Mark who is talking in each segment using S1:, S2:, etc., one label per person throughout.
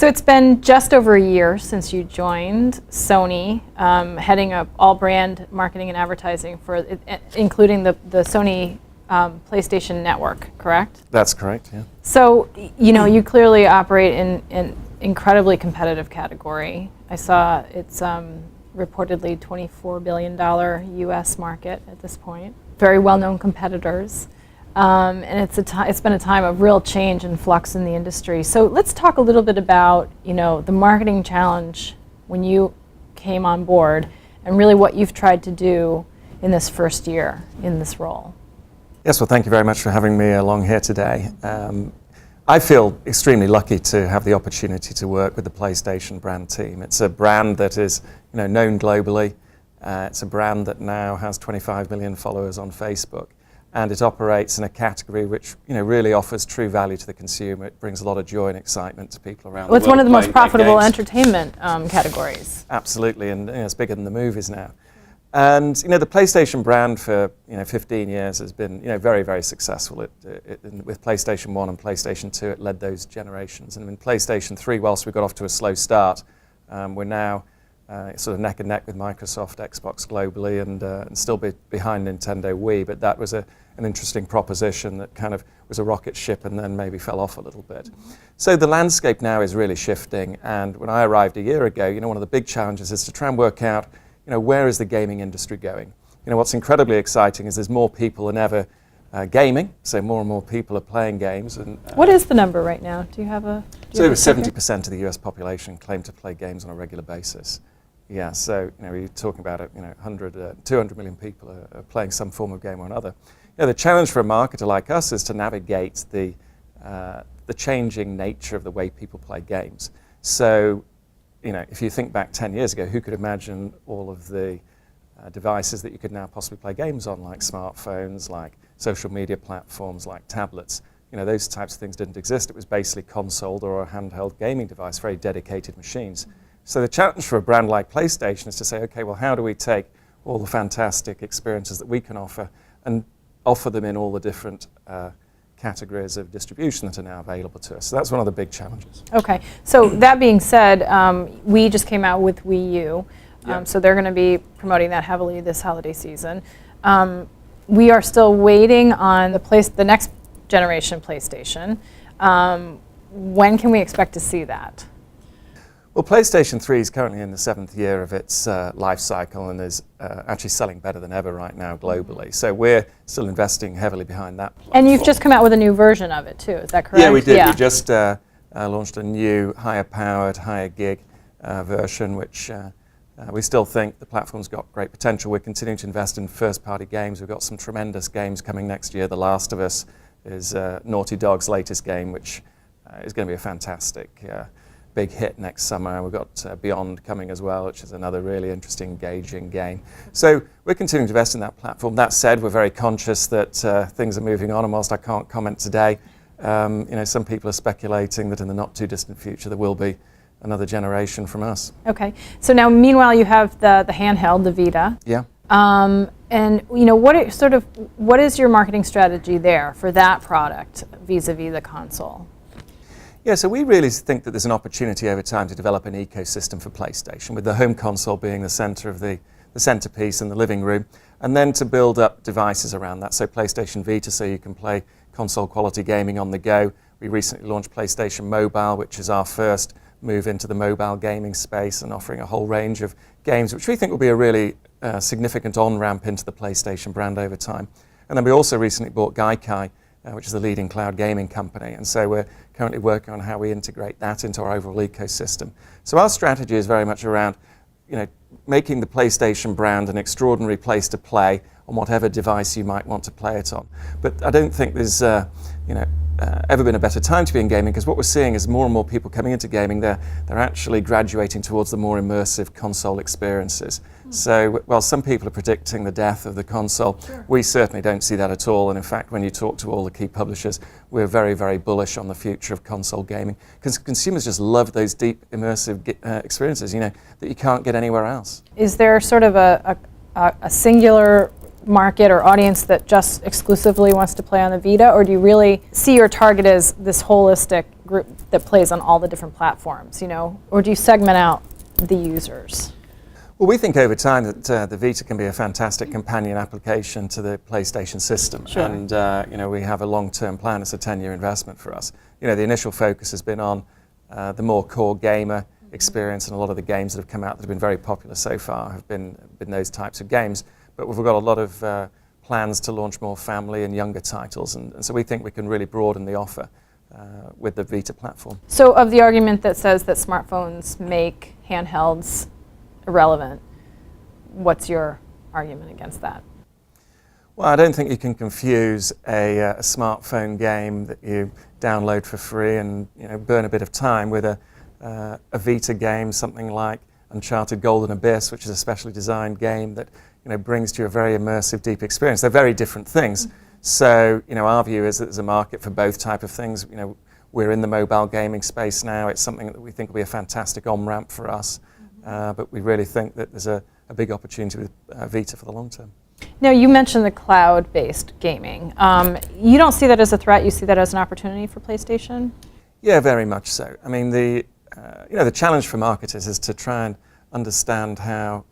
S1: So it's been just over a year since you joined Sony, heading up all brand marketing and advertising for including the Sony PlayStation network, correct?
S2: That's correct, yeah.
S1: So, you clearly operate in an incredibly competitive category. I saw it's reportedly $24 billion US market at this point. Very well-known competitors. And it's been a time of real change and flux in the industry. So let's talk a little bit about, the marketing challenge when you came on board and really what you've tried to do in this first year in this role.
S2: Yes, well, thank you very much for having me along here today. I feel extremely lucky to have the opportunity to work with the PlayStation brand team. It's a brand that is known globally. It's a brand that now has 25 million followers on Facebook. And it operates in a category which really offers true value to the consumer. It brings a lot of joy and excitement to people around the world.
S1: It's one of the most profitable entertainment categories.
S2: Absolutely, and it's bigger than the movies now. And the PlayStation brand for 15 years has been very, very successful. With PlayStation 1 and PlayStation 2, it led those generations. And in PlayStation 3, whilst we got off to a slow start, we're now sort of neck and neck with Microsoft, Xbox globally, and still behind Nintendo Wii. But that was an interesting proposition that kind of was a rocket ship and then maybe fell off a little bit. So the landscape now is really shifting. And when I arrived a year ago, one of the big challenges is to try and work out where is the gaming industry going? What's incredibly exciting is there's more people than ever gaming, so more and more people are playing games. And
S1: what is the number right now? Do you have a?
S2: So over 70% of the US population claim to play games on a regular basis. Yeah, so you're talking about 200 million people are playing some form of game or another. The challenge for a marketer like us is to navigate the changing nature of the way people play games. So if you think back 10 years ago, who could imagine all of the devices that you could now possibly play games on, like smartphones, like social media platforms, like tablets? Those types of things didn't exist. It was basically console or a handheld gaming device, very dedicated machines. So the challenge for a brand like PlayStation is to say, okay, well, how do we take all the fantastic experiences that we can offer and offer them in all the different categories of distribution that are now available to us? So that's one of the big challenges.
S1: Okay, so that being said, we just came out with Wii U, so they're going to be promoting that heavily this holiday season. We are still waiting on the next generation PlayStation. When can we expect to see that?
S2: Well, PlayStation 3 is currently in the 7th year of its life cycle and is actually selling better than ever right now globally. So we're still investing heavily behind that platform.
S1: And you've just come out with a new version of it too, is that correct?
S2: Yeah, we did. Yeah. We just launched a new, higher powered, higher gig version, which we still think the platform's got great potential. We're continuing to invest in first-party games. We've got some tremendous games coming next year. The Last of Us is Naughty Dog's latest game, which is going to be a fantastic big hit next summer. We've got Beyond coming as well, which is another really interesting, engaging game. So we're continuing to invest in that platform. That said, we're very conscious that things are moving on, and whilst I can't comment today, some people are speculating that in the not too distant future there will be another generation from us.
S1: Okay. So now, meanwhile, you have the handheld, the Vita.
S2: Yeah.
S1: And what is your marketing strategy there for that product vis-a-vis the console?
S2: Yeah, so we really think that there's an opportunity over time to develop an ecosystem for PlayStation, with the home console being the center of the centerpiece in the living room, and then to build up devices around that. So PlayStation Vita, so you can play console quality gaming on the go. We recently launched PlayStation Mobile, which is our first move into the mobile gaming space and offering a whole range of games, which we think will be a really significant on-ramp into the PlayStation brand over time. And then we also recently bought Gaikai, which is the leading cloud gaming company. And so we're currently working on how we integrate that into our overall ecosystem. So our strategy is very much around, making the PlayStation brand an extraordinary place to play on whatever device you might want to play it on. But I don't think there's, ever been a better time to be in gaming, because what we're seeing is more and more people coming into gaming, they're actually graduating towards the more immersive console experiences. So while some people are predicting the death of the console, we certainly don't see that at all. And in fact, when you talk to all the key publishers, we're very, very bullish on the future of console gaming, because consumers just love those deep immersive experiences, that you can't get anywhere else.
S1: Is there sort of a singular market or audience that just exclusively wants to play on the Vita, or do you really see your target as this holistic group that plays on all the different platforms, or do you segment out the users?
S2: Well, we think over time that the Vita can be a fantastic companion application to the PlayStation system.
S1: Sure.
S2: And we have a long-term plan. It's a 10-year investment for us. The initial focus has been on the more core gamer experience, and a lot of the games that have come out that have been very popular so far have been those types of games. But we've got a lot of plans to launch more family and younger titles, and so we think we can really broaden the offer with the Vita platform.
S1: So of the argument that says that smartphones make handhelds irrelevant, what's your argument against that?
S2: Well, I don't think you can confuse a smartphone game that you download for free and burn a bit of time with a Vita game, something like Uncharted Golden Abyss, which is a specially designed game that brings to you a very immersive, deep experience. They're very different things. Mm-hmm. So our view is that there's a market for both type of things. We're in the mobile gaming space now. It's something that we think will be a fantastic on-ramp for us. But we really think that there's a big opportunity with Vita for the long term.
S1: Now, you mentioned the cloud-based gaming. You don't see that as a threat. You see that as an opportunity for PlayStation?
S2: Yeah, very much so. I mean, the challenge for marketers is to try and understand how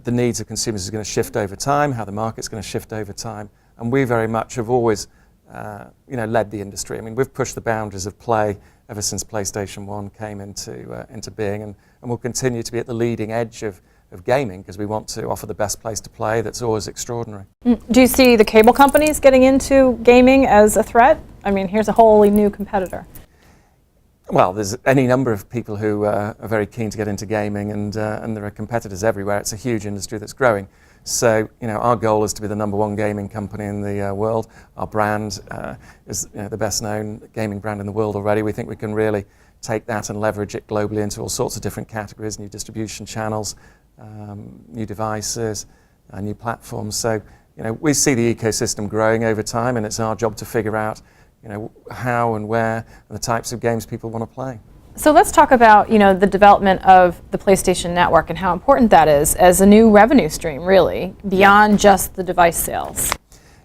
S2: the needs of consumers is going to shift over time, how the market's going to shift over time. And we very much have always led the industry. I mean, we've pushed the boundaries of play ever since PlayStation 1 came into being, and we'll continue to be at the leading edge of gaming because we want to offer the best place to play that's always extraordinary.
S1: Do you see the cable companies getting into gaming as a threat? I mean, here's a wholly new competitor.
S2: Well, there's any number of people who are very keen to get into gaming, and there are competitors everywhere. It's a huge industry that's growing. So, our goal is to be the #1 gaming company in the world. Our brand is the best known gaming brand in the world already. We think we can really take that and leverage it globally into all sorts of different categories, new distribution channels, new devices, new platforms. So, we see the ecosystem growing over time, and it's our job to figure out how and where and the types of games people want to play.
S1: So let's talk about the development of the PlayStation Network and how important that is as a new revenue stream, really, beyond just the device sales.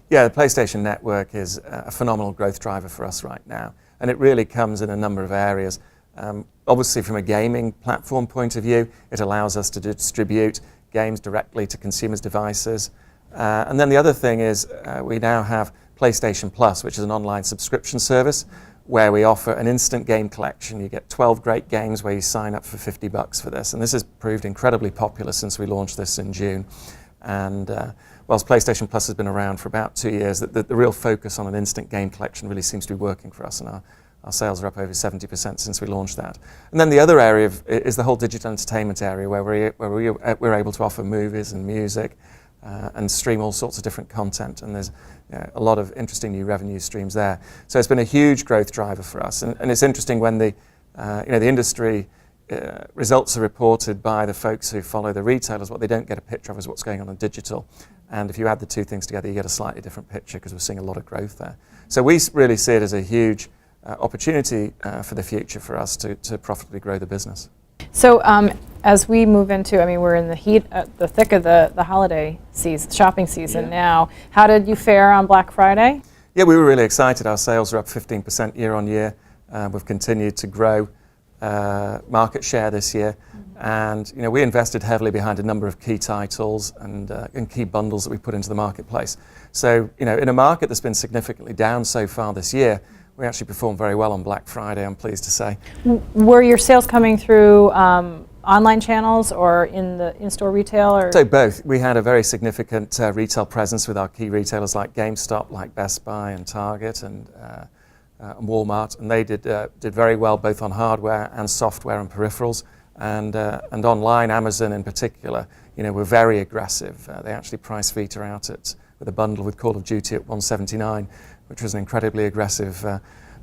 S2: Yeah, the PlayStation Network is a phenomenal growth driver for us right now, and it really comes in a number of areas. Obviously, from a gaming platform point of view, it allows us to distribute games directly to consumers' devices. And then the other thing is we now have PlayStation Plus, which is an online subscription service where we offer an instant game collection. You get 12 great games where you sign up for $50 for this. And this has proved incredibly popular since we launched this in June. And whilst PlayStation Plus has been around for about 2 years, the real focus on an instant game collection really seems to be working for us. And our sales are up over 70% since we launched that. And then the other area is the whole digital entertainment area where we're able to offer movies and music and stream all sorts of different content, and there's a lot of interesting new revenue streams there. So it's been a huge growth driver for us, and it's interesting when the industry results are reported by the folks who follow the retailers. What they don't get a picture of is what's going on in digital, and if you add the two things together, you get a slightly different picture because we're seeing a lot of growth there. So we really see it as a huge opportunity for the future for us to profitably grow the business.
S1: So as we move into, we're in the thick of the holiday season, shopping season now. How did you fare on Black Friday?
S2: Yeah, we were really excited. Our sales are up 15% year on year. We've continued to grow market share this year. And we invested heavily behind a number of key titles and key bundles that we put into the marketplace. So, in a market that's been significantly down so far this year, we actually performed very well on Black Friday, I'm pleased to say.
S1: Were your sales coming through online channels or in the in-store retail? Or?
S2: So both. We had a very significant retail presence with our key retailers like GameStop, like Best Buy and Target and Walmart, and they did very well both on hardware and software and peripherals, and online, Amazon in particular, were very aggressive. They actually priced Vita out with a bundle with Call of Duty at $179, which was an incredibly aggressive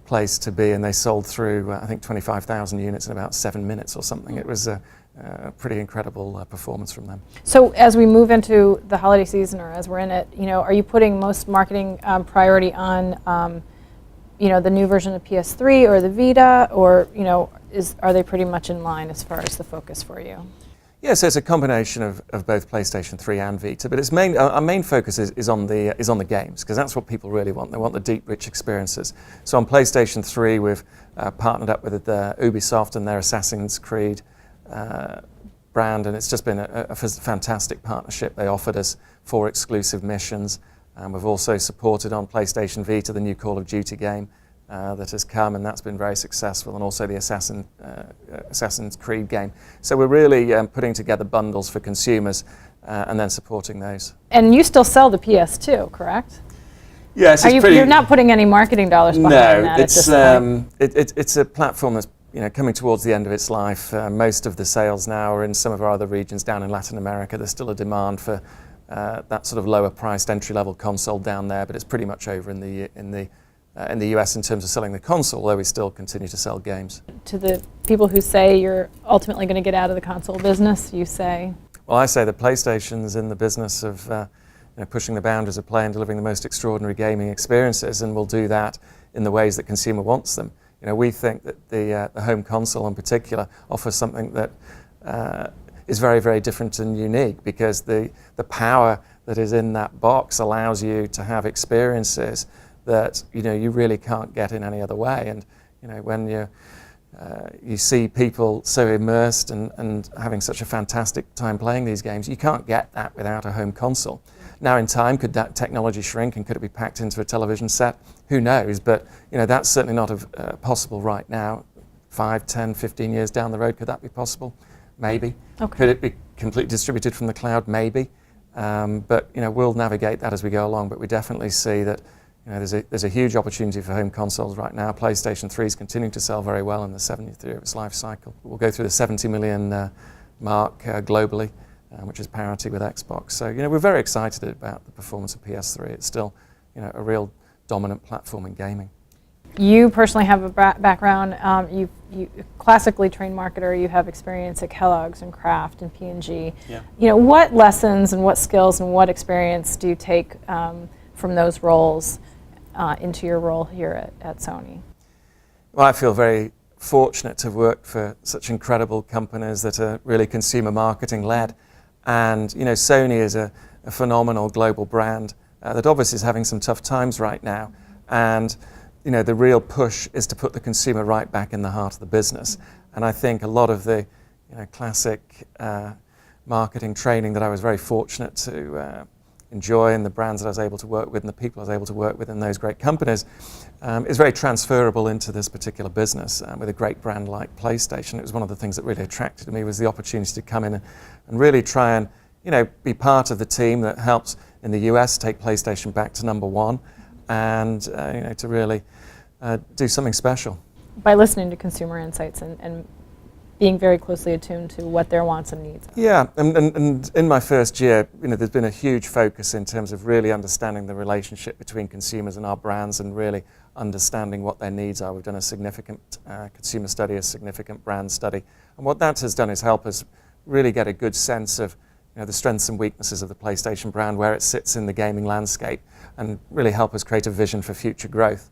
S2: place to be, and they sold through, I think, 25,000 units in about 7 minutes or something. It was a pretty incredible performance from them.
S1: So as we move into the holiday season, or as we're in it, are you putting most marketing priority on, the new version of PS3 or the Vita, or, are they pretty much in line as far as the focus for you?
S2: Yeah, so it's a combination of both PlayStation 3 and Vita, but our main focus is on the games, because that's what people really want. They want the deep, rich experiences. So on PlayStation 3, we've partnered up with Ubisoft and their Assassin's Creed brand, and it's just been a fantastic partnership. They offered us 4 exclusive missions, and we've also supported on PlayStation Vita the new Call of Duty game that has come, and that's been very successful, and also the Assassin's Creed game. So we're really putting together bundles for consumers and then supporting those.
S1: And you still sell the PS2, correct?
S2: Yes,
S1: you're not putting any marketing dollars behind that at this point?
S2: It's a platform that's coming towards the end of its life. Most of the sales now are in some of our other regions down in Latin America. There's still a demand for that sort of lower priced entry-level console down there, but it's pretty much over in the US in terms of selling the console, although we still continue to sell games.
S1: To the people who say you're ultimately going to get out of the console business, you say?
S2: Well, I say that PlayStation's in the business of pushing the boundaries of play and delivering the most extraordinary gaming experiences, and will do that in the ways that consumer wants them. We think that the home console in particular offers something that is very, very different and unique, because the power that is in that box allows you to have experiences that you really can't get in any other way. And when you see people so immersed and having such a fantastic time playing these games, you can't get that without a home console. Now, in time, could that technology shrink and could it be packed into a television set? Who knows? But that's certainly not possible right now. 5, 10, 15 years down the road, could that be possible? Maybe.
S1: Okay.
S2: Could it be completely distributed from the cloud? Maybe. But we'll navigate that as we go along. But we definitely see that there's a huge opportunity for home consoles right now. PlayStation 3 is continuing to sell very well in the 7th year of its life cycle. We'll go through the 70 million mark globally, which is parity with Xbox. So we're very excited about the performance of PS3. It's still a real dominant platform in gaming.
S1: You personally have a background, you classically trained marketer, you have experience at Kellogg's and Kraft and P&G.
S2: Yeah.
S1: What lessons and what skills and what experience do you take from those roles into your role here at Sony?
S2: Well, I feel very fortunate to have worked for such incredible companies that are really consumer marketing led. And Sony is a phenomenal global brand that obviously is having some tough times right now. And the real push is to put the consumer right back in the heart of the business. And I think a lot of the classic marketing training that I was very fortunate to enjoy, and the brands that I was able to work with and the people I was able to work with in those great companies is very transferable into this particular business. With a great brand like PlayStation, it was one of the things that really attracted me, was the opportunity to come in and really try and be part of the team that helps in the US take PlayStation back to #1, and to really do something special.
S1: By listening to consumer insights and being very closely attuned to what their wants and needs are.
S2: Yeah, and in my first year, there's been a huge focus in terms of really understanding the relationship between consumers and our brands, and really understanding what their needs are. We've done a significant consumer study, a significant brand study, and what that has done is help us really get a good sense of the strengths and weaknesses of the PlayStation brand, where it sits in the gaming landscape, and really help us create a vision for future growth.